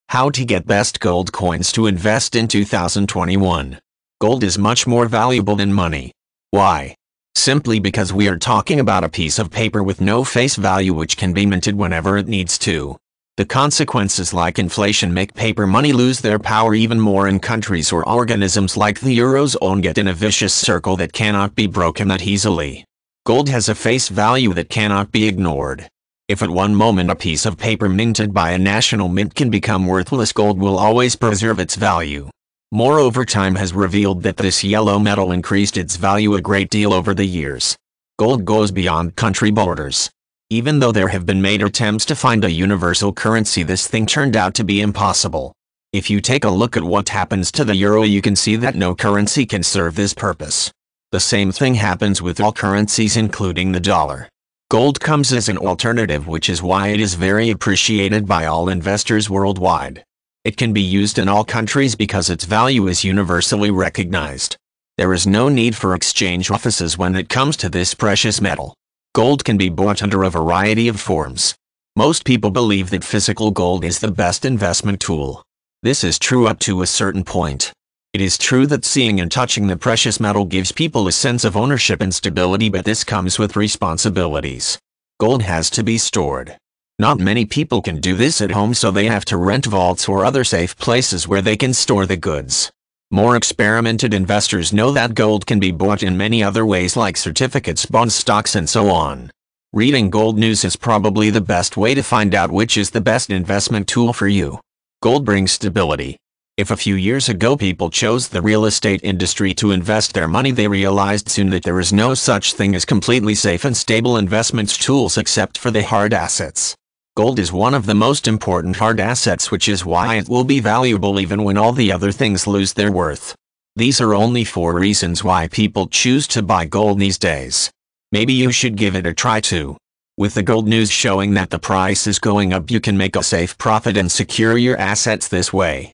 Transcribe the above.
How to get best gold coins to invest in 2021. Gold is much more valuable than money. Why? Simply because we are talking about a piece of paper with no face value which can be minted whenever it needs to. The consequences like inflation make paper money lose their power even more, and countries or organisms like the Eurozone get in a vicious circle that cannot be broken that easily. Gold has a face value that cannot be ignored. If at one moment a piece of paper minted by a national mint can become worthless, gold will always preserve its value. Moreover, time has revealed that this yellow metal increased its value a great deal over the years. Gold goes beyond country borders. Even though there have been made attempts to find a universal currency, this thing turned out to be impossible. If you take a look at what happens to the euro, you can see that no currency can serve this purpose. The same thing happens with all currencies, including the dollar. Gold comes as an alternative, which is why it is very appreciated by all investors worldwide. It can be used in all countries because its value is universally recognized. There is no need for exchange offices when it comes to this precious metal. Gold can be bought under a variety of forms. Most people believe that physical gold is the best investment tool. This is true up to a certain point. It is true that seeing and touching the precious metal gives people a sense of ownership and stability, but this comes with responsibilities. Gold has to be stored. Not many people can do this at home, so they have to rent vaults or other safe places where they can store the goods. More experimented investors know that gold can be bought in many other ways, like certificates, bonds, stocks, and so on. Reading gold news is probably the best way to find out which is the best investment tool for you. Gold brings stability. If a few years ago people chose the real estate industry to invest their money, they realized soon that there is no such thing as completely safe and stable investment tools except for the hard assets. Gold is one of the most important hard assets, which is why it will be valuable even when all the other things lose their worth. These are only 4 reasons why people choose to buy gold these days. Maybe you should give it a try too. With the gold news showing that the price is going up, you can make a safe profit and secure your assets this way.